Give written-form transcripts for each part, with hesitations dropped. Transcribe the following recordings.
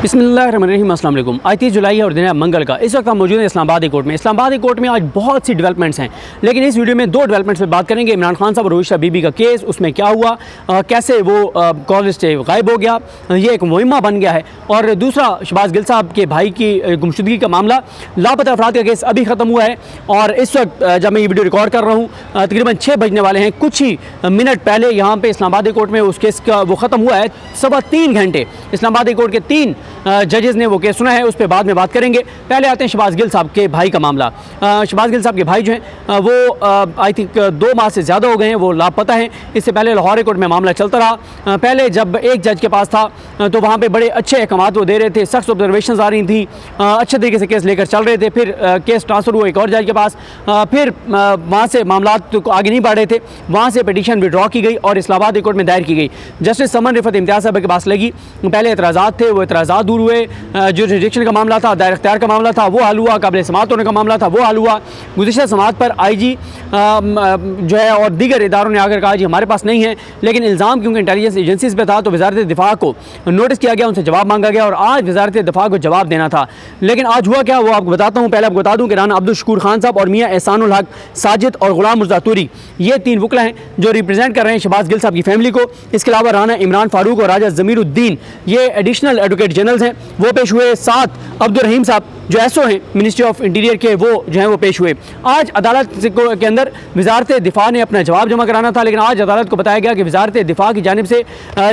बिस्मिल्लाहिर्रहमानिर्रहीम। अस्सलाम वालेकुम। आज 30 जुलाई है और दिन है मंगल का। इस वक्त हम मौजूद हैं इस्लामाबाद हाई कोर्ट में। इस्लामाबाद हाई कोर्ट में आज बहुत सी डेवलपमेंट्स हैं, लेकिन इस वीडियो में दो डेवलपमेंट्स पर बात करेंगे। इमरान खान साहब और रोहित बीबी का केस, उसमें क्या हुआ, कैसे वो कॉलेज से गायब हो गया, ये एक मुहिम्मा बन गया है। और दूसरा शहबाज गिल साहब के भाई की गुमशुदगी का मामला, लापता अफराद का केस अभी ख़त्म हुआ है। और इस वक्त जब मैं ये वीडियो रिकॉर्ड कर रहा हूँ तकरीबन 6 बजने वाले हैं। कुछ ही मिनट पहले यहाँ पे इस्लामाबाद हाई कोर्ट में उस केस का वो ख़त्म हुआ है। 3.25 घंटे इस्लामाबाद हाई कोर्ट के 3 जजेस ने वो केस सुना है, उस पर बाद में बात करेंगे। पहले आते हैं शहबाज गिल साहब के भाई का मामला। शहबाज गिल साहब के भाई जो हैं वो आई थिंक 2 माह से ज़्यादा हो गए हैं, वो लापता हैं। इससे पहले लाहौर हाई कोर्ट में मामला चलता रहा। पहले जब एक जज के पास था तो वहाँ पे बड़े अच्छे अहकामात वो दे रहे थे, सख्त ऑब्जर्वेशन आ रही थी, अच्छे तरीके से केस लेकर चल रहे थे। फिर केस ट्रांसफ़र हुआ एक और जज के पास, फिर वहाँ से मामला तो आगे नहीं बढ़ रहे थे। वहाँ से पिटीशन विड्रॉ की गई और इस्लामाबाद हाई कोर्ट में दायर की गई। जस्टिस समन रिफत इम्तियाज़ साहब के पास लगी। पहले एतराज़ात थे, वो एतराज़ात दूर हुए। जो जुरिडिक्शन का मामला था, दायर इख्तियार का मामला था, वो हल हुआ। काबिल समाअत होने का मामला था, वो हल हुआ। गुज़िश्ता समाअत पर IG जो है और दीगर इदारों ने आकर कहा जी हमारे पास नहीं है, लेकिन इल्ज़ाम क्योंकि इंटेलिजेंस एजेंसीज़ पे था तो वज़ारत दिफ़ा को नोटिस किया गया, उनसे जवाब मांगा गया और आज वज़ारत दिफ़ा को जवाब देना था। लेकिन आज हुआ क्या, वो आपको बताता हूँ। पहले आपको बता दूँ कि राना अब्दुल शकूर खान साहब और मियाँ एहसानुल हक साजिद और गुलाम मुर्तज़ा तूरी, ये 3 वकला हैं जो रिप्रेजेंट कर रहे हैं शहबाज गिल साहब की फैमिली को। इसके अलावा राना इमरान फारूक और राजा ज़मीरुद्दीन, ये एडिशनल एडवोकेट जनरल्स हैं, वो पेश हुए। 7 अब्दुल रहीम साहब जो SO हैं मिनिस्ट्री ऑफ इंटीरियर के, वो जो हैं वो पेश हुए। आज अदालत के अंदर वज़ारत दिफ़ा ने अपना जवाब जमा कराना था, लेकिन आज अदालत को बताया गया कि वज़ारत दिफ़ा की जानिब से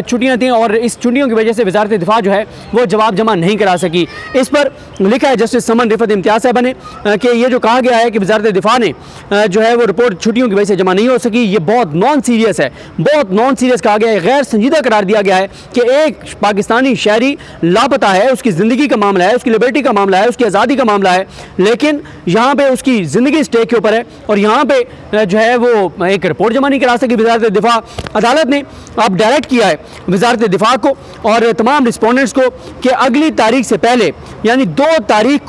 छुट्टियाँ थी और इस छुट्टियों की वजह से वज़ारत दिफ़ा जो है वो जवाब जमा नहीं करा सकी। इस पर लिखा है जस्टिस समन रिफत इम्तियाज़ साहब ने कि ये जो कहा गया है कि वज़ारत दिफ़ा ने जो है वो रिपोर्ट छुट्टियों की वजह से जमा नहीं हो सकी, ये बहुत नॉन सीरियस है, बहुत नॉन सीरियस कहा गया है। गैर संजीदा करार दिया गया है कि एक पाकिस्तानी शहरी लापता है, उसकी ज़िंदगी का मामला है, उसकी लिबर्टी का मामला है, उसकी आज़ादी का मामला है, लेकिन यहाँ पे उसकी ज़िंदगी स्टेक के ऊपर है और यहाँ पे जो है वो एक रिपोर्ट जमा नहीं करा सकी वज़ारत दिफ़ा। अदालत ने अब डायरेक्ट किया है वज़ारत दिफ़ा को और तमाम रिस्पोंडेंट्स को कि अगली तारीख से पहले यानी 2 तारीख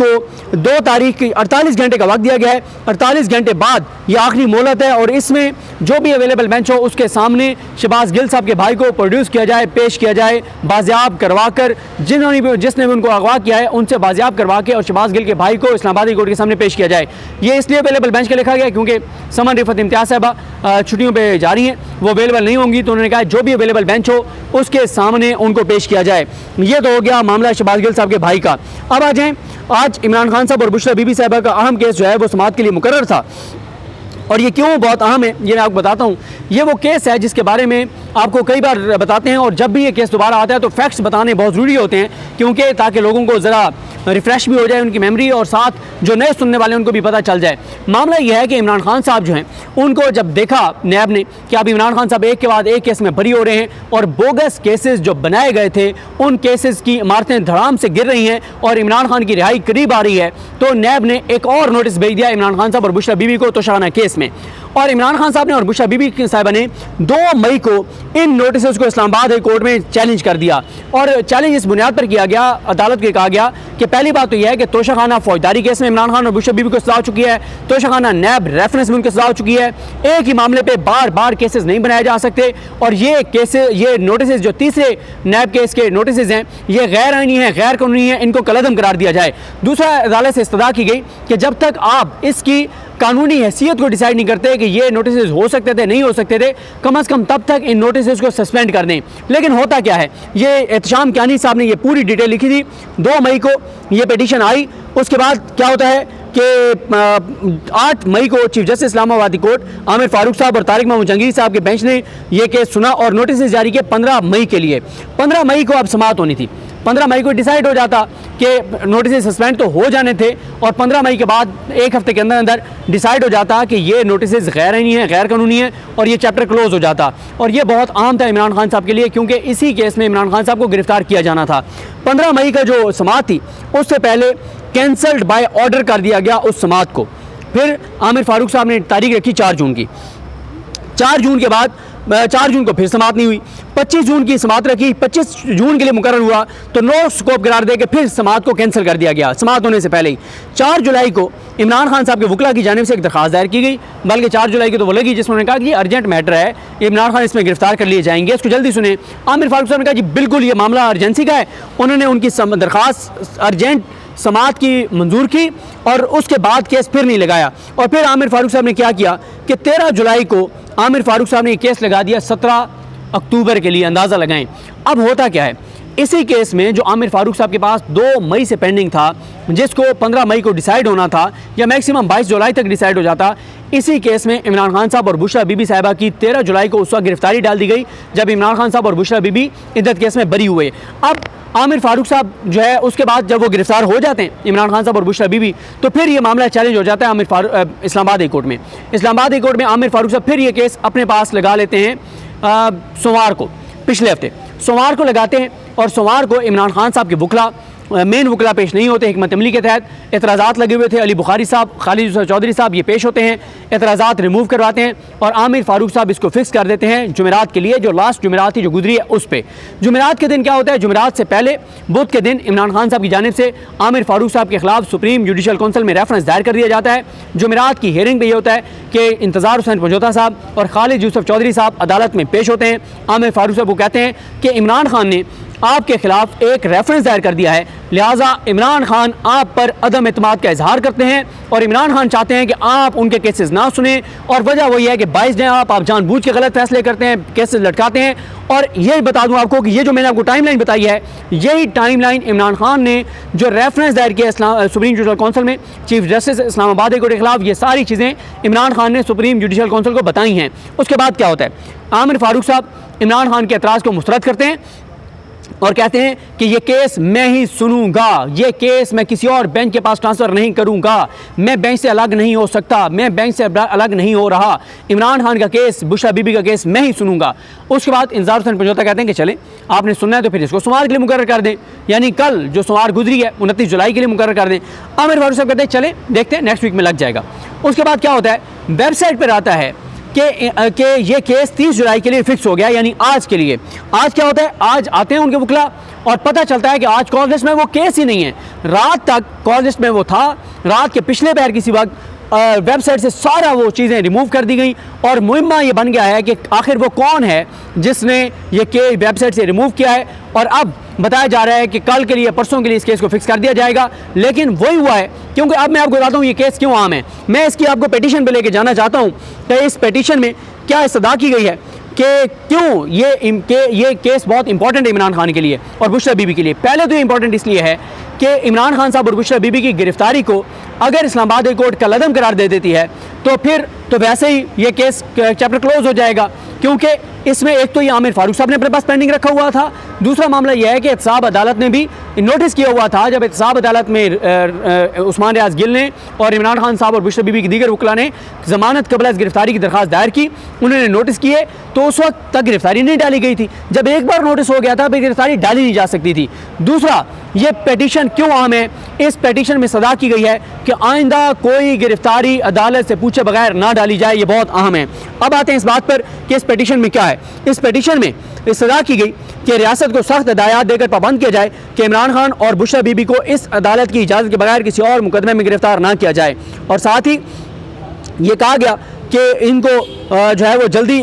की 48 घंटे का वक्त दिया गया है। 48 घंटे बाद ये आखिरी मोहलत है और इसमें जो भी अवेलेबल बेंच हो उसके सामने शहबाज गिल साहब के भाई को प्रोड्यूस किया जाए, पेश किया जाए, बाजियाब करवा कर जिसने भी उनको अगवा किया है उनसे बाजियाब करवा के और शहबाज गिल के भाई को इस्लामाबाद हाई कोर्ट के सामने पेश किया जाए। ये इसलिए अवेलेबल बेंच का लिखा गया क्योंकि समन रिफत इम्तियाज़ साहबा छुट्टियों पे जा रही हैं, वो अवेलेबल नहीं होंगी, तो उन्होंने कहा जो भी अवेलेबल बेंच हो उसके सामने उनको पेश किया जाए। ये तो हो गया मामला शहबाज गिल साहब के भाई का। अब आ जाएँ, आज इमरान खान साहब और बुशरा बीबी साहिबा का अहम केस जो है वो समाअत के लिए मुकर्रर था। और ये क्यों बहुत अहम है ये मैं आपको बताता हूँ। ये वो केस है जिसके बारे में आपको कई बार बताते हैं और जब भी ये केस दोबारा आता है तो फैक्ट्स बताने बहुत ज़रूरी होते हैं, क्योंकि ताकि लोगों को ज़रा रिफ़्रेश भी हो जाए उनकी मेमोरी और साथ जो नए सुनने वाले उनको भी पता चल जाए। मामला यह है कि इमरान खान साहब जो हैं उनको जब देखा नैब ने कि अब इमरान खान साहब एक के बाद एक केस में बरी हो रहे हैं और बोगस केसेस जो बनाए गए थे उन केसेस की इमारतें धड़ाम से गिर रही हैं और इमरान खान की रिहाई करीब आ रही है, तो नैब ने एक और नोटिस भेज दिया इमरान खान साहब और बुशरा बीबी को तोशाखाना केस में। और इमरान खान साहब ने और बुशरा बीबी साहिबा ने 2 मई को इन नोटिस को इस्लामाबाद हाई कोर्ट में चैलेंज कर दिया। और चैलेंज इस बुनियाद पर किया गया, अदालत के कहा गया कि पहली बात तो यह है कि तोशाखाना फौजदारी केस में इमरान खान और बुशरा बीबी को सजा हो चुकी है, तोशाखाना नैब रेफरेंस में उनको सजा हो चुकी है। एक ही मामले पर बार बार केसेस नहीं बनाए जा सकते और ये नोटिस जो तीसरे नैब केस के नोटिस हैं ये गैर आईनी है, गैर कानूनी है, इनको कलअदम करार दिया जाए। दूसरा, अदालत से इस्तदा की गई कि जब तक आप इसकी कानूनी हैसियत को डिसाइड नहीं करते कि ये नोटिस हो सकते थे नहीं हो सकते थे, कम अज़ कम तब तक इन नोटिस को सस्पेंड कर दें। लेकिन होता क्या है, ये एहतशाम कियानी साहब ने ये पूरी डिटेल लिखी थी। 2 मई को ये पिटीशन आई। उसके बाद क्या होता है कि 8 मई को chief justice Islamabad court Aamir Farooq साहब और तारिक महमूद जहांगीर साहब के बेंच ने यह केस सुना और नोटिस जारी किए 15 मई के लिए। 15 मई को अब समाअत होनी थी। 15 मई को डिसाइड हो जाता कि नोटिस सस्पेंड तो हो जाने थे और 15 मई के बाद 1 हफ्ते के अंदर अंदर डिसाइड हो जाता कि ये नोटिस गैर आईनी है, गैर कानूनी है और ये चैप्टर क्लोज हो जाता। और ये बहुत आम था इमरान खान साहब के लिए क्योंकि इसी केस में इमरान खान साहब को गिरफ्तार किया जाना था। 15 मई का जो समाअत थी उससे पहले कैंसल्ड बाय ऑर्डर कर दिया गया उस समाअत को। फिर आमिर फारूक साहब ने तारीख रखी 4 जून की। 4 जून के बाद 4 जून को फिर समाअत नहीं हुई, 25 जून की समाअत रखी, 25 जून के लिए मुकर्रर हुआ तो नो स्कोप करार दे के फिर समाअत को कैंसिल कर दिया गया समाअत होने से पहले ही। 4 जुलाई को इमरान खान साहब के वकला की जानिब से एक दरख्वास्त दायर की गई, बल्कि 4 जुलाई को तो वो लगी जिसमें उन्होंने कहा कि ये अर्जेंट मैटर है, इमरान खान इसमें गिरफ्तार कर लिए जाएंगे, इसको जल्दी सुने। आमिर फारूक साहब ने कहा जी बिल्कुल ये मामला अर्जेंसी का है, उन्होंने उनकी दरख्वास्त अर्जेंट समाअत की मंजूर की और उसके बाद केस फिर नहीं लगाया। और फिर आमिर फारूक साहब ने क्या किया कि 13 जुलाई को आमिर फारूक साहब ने केस लगा दिया 17 अक्टूबर के लिए। अंदाज़ा लगाएं अब होता क्या है, इसी केस में जो आमिर फारूक साहब के पास 2 मई से पेंडिंग था, जिसको 15 मई को डिसाइड होना था या मैक्सिमम 22 जुलाई तक डिसाइड हो जाता, इसी केस में इमरान खान साहब और बुशरा बीबी साहिबा की 13 जुलाई को उस वक्त गिरफ्तारी डाल दी गई जब इमरान खान साहब और बुशरा बीबी इद्दत केस में बरी हुए। अब आमिर फारूक साहब जो है उसके बाद जब वो गिरफ्तार हो जाते हैं इमरान खान साहब और बुशरा बीबी, तो फिर ये मामला चैलेंज हो जाता है इस्लामाबाद हाई कोर्ट में। इस्लामाबाद हाई कोर्ट में आमिर फारूक साहब फिर ये केस अपने पास लगा लेते हैं सोमवार को, पिछले हफ्ते सोमवार को लगाते हैं और सोमवार को इमरान खान साहब के वकला मेन वकला पेश नहीं होते। हिकमत अमली के तहत एतराज़ात लगे हुए थे, अली बुखारी साहब, खालिद यूसुफ चौधरी साहब ये पेश होते हैं, एतराज़ात रिमूव करवाते हैं और आमिर फारूक साहब इसको फिक्स कर देते हैं जुमेरात के लिए, जो लास्ट जुमेरात थी जो गुजरी है उस पर। जुमेरात के दिन क्या होता है, जुमेरात से पहले बुध के दिन इमरान खान साहब की जानिब से आमिर फारूक साहब के खिलाफ सुप्रीम जुडिशल कौंसिल में रेफरेंस दायर कर दिया जाता है। जुमेरात की हेयरिंग पर यह होता है कि इंतज़ार हुसैन पंजोता साहब और खालिद यूसुफ चौधरी साहब अदालत में पेश होते हैं। आमिर फारूक साहब को कहते हैं कि इमरान खान ने आपके खिलाफ एक रेफरेंस दायर कर दिया है, लिहाजा इमरान खान आप पर अदम एतमाद का इजहार करते हैं और इमरान खान चाहते हैं कि आप उनके केसेस ना सुने। और वजह वही है कि 22 हैं आप जानबूझ के गलत फैसले करते हैं, केसेस लटकाते हैं। और यही बता दूं आपको कि ये जो मैंने आपको टाइमलाइन बताई है, यही टाइमलाइन इमरान खान ने जो रेफरेंस दायर किया सुप्रीम जुडिशल कौंसिल में chief justice Islamabad high court के खिलाफ, ये सारी चीज़ें इमरान खान ने सुप्रीम जुडिशल कौंसिल को बताई हैं। उसके बाद क्या होता है, आमिर फारूक साहब इमरान खान के एतराज़ को मुस्तरद करते हैं और कहते हैं कि ये केस मैं ही सुनूंगा, ये केस मैं किसी और बेंच के पास ट्रांसफ़र नहीं करूंगा, मैं बेंच से अलग नहीं हो सकता, मैं बेंच से अलग नहीं हो रहा, इमरान खान का केस, बुशरा बीबी का केस मैं ही सुनूंगा। उसके बाद इंतज़ार हुसैन पंजोता कहते हैं कि चलें आपने सुनना है तो फिर इसको सोमवार के लिए मुकर्रर कर दें, यानी कल जो सोमवार गुजरी है 29 जुलाई के लिए मुकर्रर कर दें। आमिर फारूक साहब कहते हैं चलें देखते हैं नेक्स्ट वीक में लग जाएगा। उसके बाद क्या होता है, वेबसाइट पर आता है कि ये केस 30 जुलाई के लिए फिक्स हो गया, यानी आज के लिए। आज क्या होता है, आज आते हैं उनके वकला और पता चलता है कि आज कॉल लिस्ट में वो केस ही नहीं है। रात तक कॉल लिस्ट में वो था, रात के पिछले पहर किसी वक्त वेबसाइट से सारा वो चीज़ें रिमूव कर दी गई और मुहिम्मा ये बन गया है कि आखिर वो कौन है जिसने ये केस वेबसाइट से रिमूव किया है। और अब बताया जा रहा है कि कल के लिए, परसों के लिए इस केस को फिक्स कर दिया जाएगा। लेकिन वही हुआ है, क्योंकि अब मैं आपको बताता हूँ ये केस क्यों आम है। मैं इसकी आपको पिटीशन पे लेके जाना चाहता हूँ कि इस पिटीशन में क्या इस्तदा की गई है कि क्यों ये केस बहुत इंपॉर्टेंट है इमरान खान के लिए और बुशरा बीबी के लिए। पहले तो ये इंपॉर्टेंट इसलिए है कि इमरान खान साहब और बुशरा बीबी की गिरफ्तारी को अगर इस्लामाबाद हाई कोर्ट कलअदम करार दे देती है तो फिर तो वैसे ही ये केस चैप्टर क्लोज हो जाएगा, क्योंकि इसमें एक तो ये आमिर फारूक साहब ने अपने पास पेंडिंग रखा हुआ था, दूसरा मामला यह है कि एहतसाब अदालत ने भी नोटिस किया हुआ था। जब एहतसाब अदालत में उस्मान रियाज गिल ने और इमरान खान साहब और बुशरा बीबी की दीगर वकला ने जमानत कबल अज़ गिरफ्तारी की दरख्वास्त दायर की, उन्होंने नोटिस किए तो उस वक्त तक गिरफ्तारी नहीं डाली गई थी। जब एक बार नोटिस हो गया था फिर गिरफ्तारी डाली नहीं जा सकती थी। दूसरा, ये पिटीशन क्यों आम है, इस पिटीशन में सदा की गई है कि आइंदा कोई गिरफ्तारी अदालत से पूछे बगैर ना डाली जाए, ये बहुत अहम है। अब आते हैं इस बात पर कि इस पिटीशन में क्या है। इस पिटीशन में सदा की गई कि रियासत को सख्त हिदायत देकर पाबंद किया जाए कि इमरान खान और बुशरा बीबी को इस अदालत की इजाज़त के बगैर किसी और मुकदमे में गिरफ्तार ना किया जाए। और साथ ही ये कहा गया कि इनको जो है वो जल्दी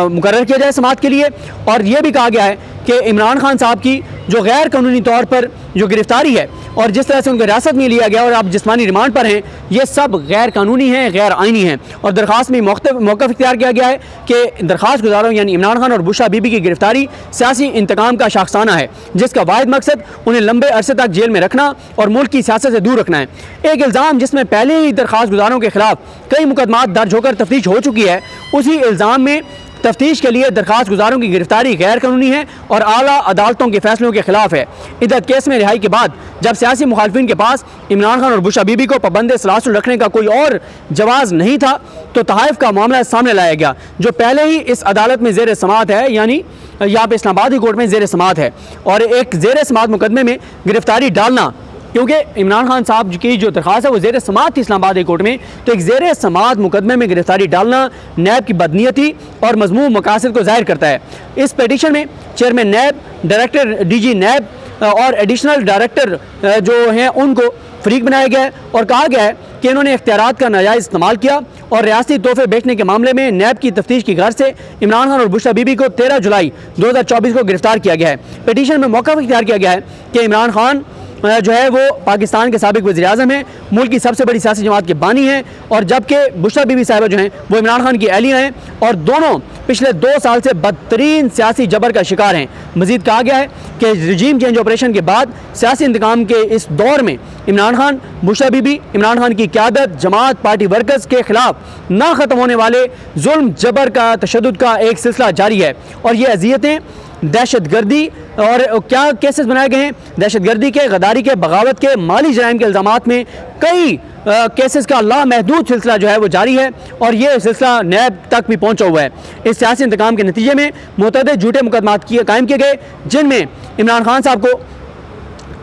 मुकर्रर किया जाए समाअत के लिए। और ये भी कहा गया है कि इमरान खान साहब की जो गैर कानूनी तौर पर जो गिरफ्तारी है और जिस तरह से उनको हिरासत में लिया गया और आप जिस्मानी रिमांड पर हैं, ये सब गैर कानूनी हैं, गैर आइनी हैं। और दरख्वास्त में मौक़िफ़ इख्तियार किया गया है कि दरख्वास्त गुजारों यानी इमरान खान और बुशरा बीबी की गिरफ्तारी सियासी इंतकाम का शाखसाना है, जिसका वाहिद मकसद उन्हें लंबे अरसे तक जेल में रखना और मुल्क की सियासत से दूर रखना है। एक इल्ज़ाम जिसमें पहले ही दरख्वास्त गुजारों के खिलाफ कई मुकदमात दर्ज होकर तफ्तीश हो चुकी है, उसी इल्ज़ाम में तफ्तीश के लिए दरख्वास्त गुजारों की गिरफ्तारी गैर कानूनी है और आला अदालतों के फैसलों के खिलाफ है। इद्दत केस में रिहाई के बाद जब सियासी मुखालफिन के पास इमरान खान और बुशरा बीबी को पाबंद सलासुल रखने का कोई और जवाज़ नहीं था, तो तहाइफ का मामला सामने लाया गया जो पहले ही इस अदालत में ज़ेर समाअत है, यानी यहाँ पे इस्लामाबाद हाई कोर्ट में ज़ेर समाअत है। और एक ज़ेर समाअत मुकदमे में गिरफ्तारी डालना क्योंकि इमरान खान साहब की जो दरख्वास्त है वो ज़ेर समात थी इस्लामाबाद हाई कोर्ट में। तो एक ज़ेर समात मुकदमे में गिरफ्तारी डालना नैब की बदनीयती और मज़मूम मकासद को ज़ाहिर करता है। इस पिटीशन में चेयरमैन नैब, डायरेक्टर DG नैब और एडिशनल डायरेक्टर जो हैं उनको फरीक बनाया गया है और कहा गया है कि इन्होंने इख्तियारात का नाजायज़ इस्तेमाल किया और रियासती तोहफे बेचने के मामले में नैब की तफ्तीश की गर्ज से इमरान खान और बुशरा बीबी को 13 जुलाई 2024 को गिरफ्तार किया गया है। पिटीशन में मौका इख्तियार किया गया है कि इमरान खान जो है वो पाकिस्तान के साबिक वज़ीर-ए-आज़म हैं, मुल्क की सबसे बड़ी सियासी जमात के बानी हैं, और जबकि बुशरा बीबी साहिबा जो हैं वो इमरान खान की अहलिया हैं और दोनों पिछले 2 साल से बदतरीन सियासी जबर का शिकार हैं। मज़ीद कहा गया है कि रजीम चेंज ऑपरेशन के बाद सियासी इंतकाम के इस दौर में इमरान खान, बुशरा बीबी, इमरान खान की क़यादत, जमात, पार्टी वर्कर्स के ख़िलाफ़ ना ख़त्म होने वाले जुल्म, जबर का, तशद्दुद का एक सिलसिला जारी है। और ये अज़ियतें, दहशतगर्दी और क्या केसेस बनाए गए हैं, दहशतगर्दी के, गद्दारी के, बगावत के, माली जराइम के इल्ज़ामात में कई केसेस का लामहदूद सिलसिला जो है वो जारी है और ये सिलसिला नैब तक भी पहुंचा हुआ है। इस सियासी इंतकाम के नतीजे में मुतअद्दिद झूठे मुकदमात कायम किए गए, जिनमें इमरान खान साहब को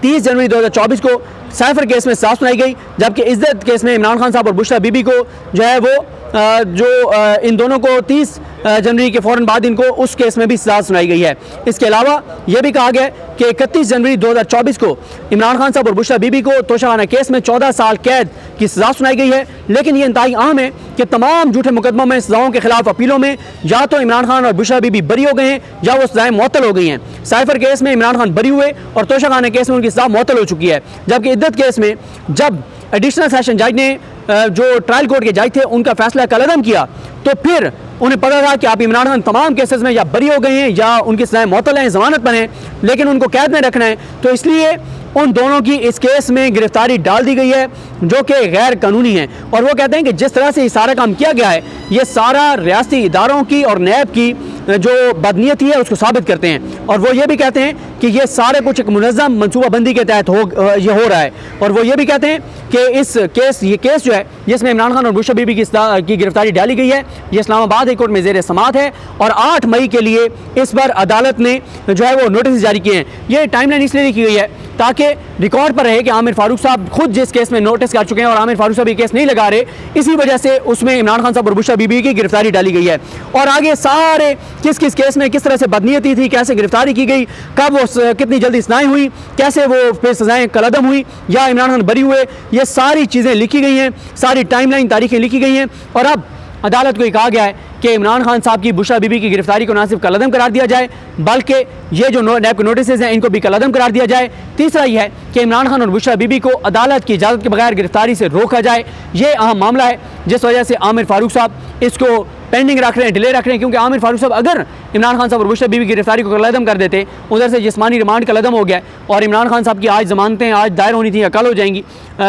30 जनवरी 2024 को साइफर केस में सज़ा सुनाई गई, जबकि इज्जत केस में इमरान खान साहब और बुशरा बीबी को जो है वो इन दोनों को 30 जनवरी के फ़ौरन बाद इनको उस केस में भी सज़ा सुनाई गई है। इसके अलावा यह भी कहा गया कि 31 जनवरी 2024 को इमरान खान साहब और बुशरा बीबी को तोशाखाना केस में 14 साल कैद की सज़ा सुनाई गई है। लेकिन ये इंतहाई अहम है कि तमाम झूठे मुकदमों में सज़ाओं के खिलाफ अपीलों में या तो इमरान खान और बुशरा बीबी बरी हो गए हैं या वो सज़ाएँ मुअत्तल हो गई हैं। साइफर केस में इमरान खान बरी हुए और तोशाखाना केस में उनकी सज़ा मुअत्तल हो चुकी है, जबकि इद्दत केस में जब एडिशनल सेशन जज ने जो ट्रायल कोर्ट के जज थे उनका फैसला कलअदम किया तो फिर उन्हें पता था कि आप इमरान खान तमाम केसेस में या बरी हो गए हैं या उनकी सज़ाएं मुअत्तल हैं, ज़मानत पर हैं, लेकिन उनको कैद में रखना है, तो इसलिए उन दोनों की इस केस में गिरफ्तारी डाल दी गई है जो कि गैर कानूनी है। और वो कहते हैं कि जिस तरह से ये सारा काम किया गया है ये सारा रियासती इदारों की और नैब की जो बदनीयती है उसको साबित करते हैं। और वो ये भी कहते हैं कि ये सारे कुछ एक मुनज़्ज़म मनसूबाबंदी के तहत ये हो रहा है। और वो ये भी कहते हैं कि ये केस जो है जिसमें इमरान खान और बुशरा बीबी की गिरफ्तारी डाली गई है ये इस्लामाबाद हाई कोर्ट में ज़ेर समात है और 8 मई के लिए इस पर अदालत ने जो है वो नोटिस जारी किए हैं। ये टाइमलाइन इसलिए लिखी गई है ताकि रिकॉर्ड पर रहे कि आमिर फारूक साहब खुद जिस केस में नोटिस कर चुके हैं और आमिर फारूक साहब ये केस नहीं लगा रहे, इसी वजह से उसमें इमरान खान साहब और बुशरा बीबी की गिरफ्तारी डाली गई है। और आगे सारे किस किस केस में किस तरह से बदनीयती थी, कैसे गिरफ्तारी की गई, कब वो कितनी जल्दी सज़ाएं हुई, कैसे वो फिर सज़ाएं कलअदम हुई या इमरान खान बरी हुए, ये सारी चीज़ें लिखी गई हैं, सारी टाइमलाइन तारीखें लिखी गई हैं। और अब अदालत को ये कहा गया है कि इमरान खान साहब की बुशरा बीबी की गिरफ्तारी को ना सिर्फ कलअदम करार दिया जाए बल्कि ये जो नैब के नोटिस हैं इनको भी कलअदम करार दिया जाए। तीसरा यह है कि इमरान खान और बुशरा बीबी को अदालत की इजाज़त के बगैर गिरफ्तारी से रोका जाए। ये अहम मामला है जिस वजह से आमिर फारूक साहब इसको पेंडिंग रख रहे हैं, डिले रख रहे हैं, क्योंकि आमिर फारूक साहब अगर इमरान खान साहब और बुशरा बीबी की गिरफ्तारी को कलअदम कर देते, उधर से जिस्मानी रिमांड कलअदम हो गया और इमरान खान साहब की आज ज़मानतें आज दायर होनी थी या कल हो जाएंगी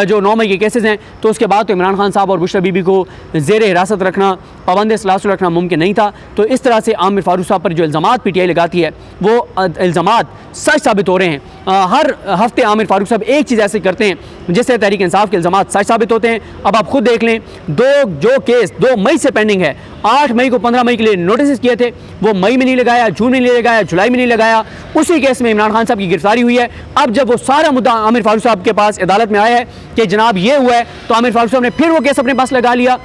जो 9 मई के केसेस हैं, तो उसके बाद तो इमरान खान साहब और बुशरा बीबी को ज़ेर हिरासत रखना, पाबंद सलासुल रखना मुमकिन नहीं था। तो इस तरह से आमिर फारूक साहब पर जो इल्ज़ामात PTI लगाती है वो इल्ज़ामात सच साबित हो रहे हैं। हर हफ्ते आमिर फारूक साहब एक चीज़ ऐसे करते हैं जिससे तहरीक इंसाफ के इल्ज़ामात सच साबित होते हैं। अब आप खुद देख लें, जो केस 2 मई से पेंडिंग है, 8 मई को 15 मई के लिए नोटिस किए थे, वो मई में नहीं लगाया, जून में नहीं लगाया, जुलाई में नहीं लगाया, उसी केस में इमरान खान साहब की गिरफ्तारी हुई है। अब जब वो सारा मुद्दा आमिर फारूक साहब के पास अदालत में आया है कि जनाब ये हुआ है, तो आमिर फारूक साहब ने फिर वो केस अपने पास लगा लिया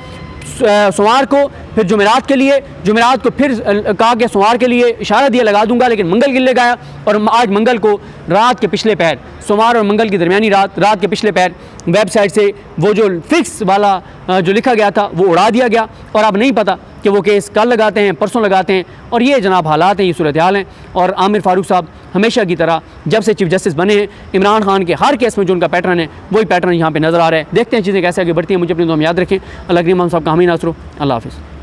सोमवार को, फिर जुमेरात के लिए, जुमेरात को फिर कहा कि सोमवार के लिए इशारा दिया लगा दूंगा, लेकिन मंगल के लिए लगाया और आज मंगल को रात के पिछले पहर, सोमवार और मंगल की दरमियानी रात के पिछले पहर वेबसाइट से वो जो फिक्स वाला जो लिखा गया था वो उड़ा दिया गया और अब नहीं पता कि वो केस कल लगाते हैं, परसों लगाते हैं। और ये जनाब हालात हैं, ये सूरत हाल हैं। और आमिर फारूक साहब हमेशा की तरह जब से चीफ जस्टिस बने हैं, इमरान खान के हर केस में जो उनका पैटर्न है वही पैटर्न यहाँ पे नज़र आ रहा है। देखते हैं चीज़ें कैसे आगे बढ़ती हैं। मुझे अपनी दुआ में याद रखें। अल्लाह करीम हम सब का हामी नासरो। अल्लाह हाफ़िज़।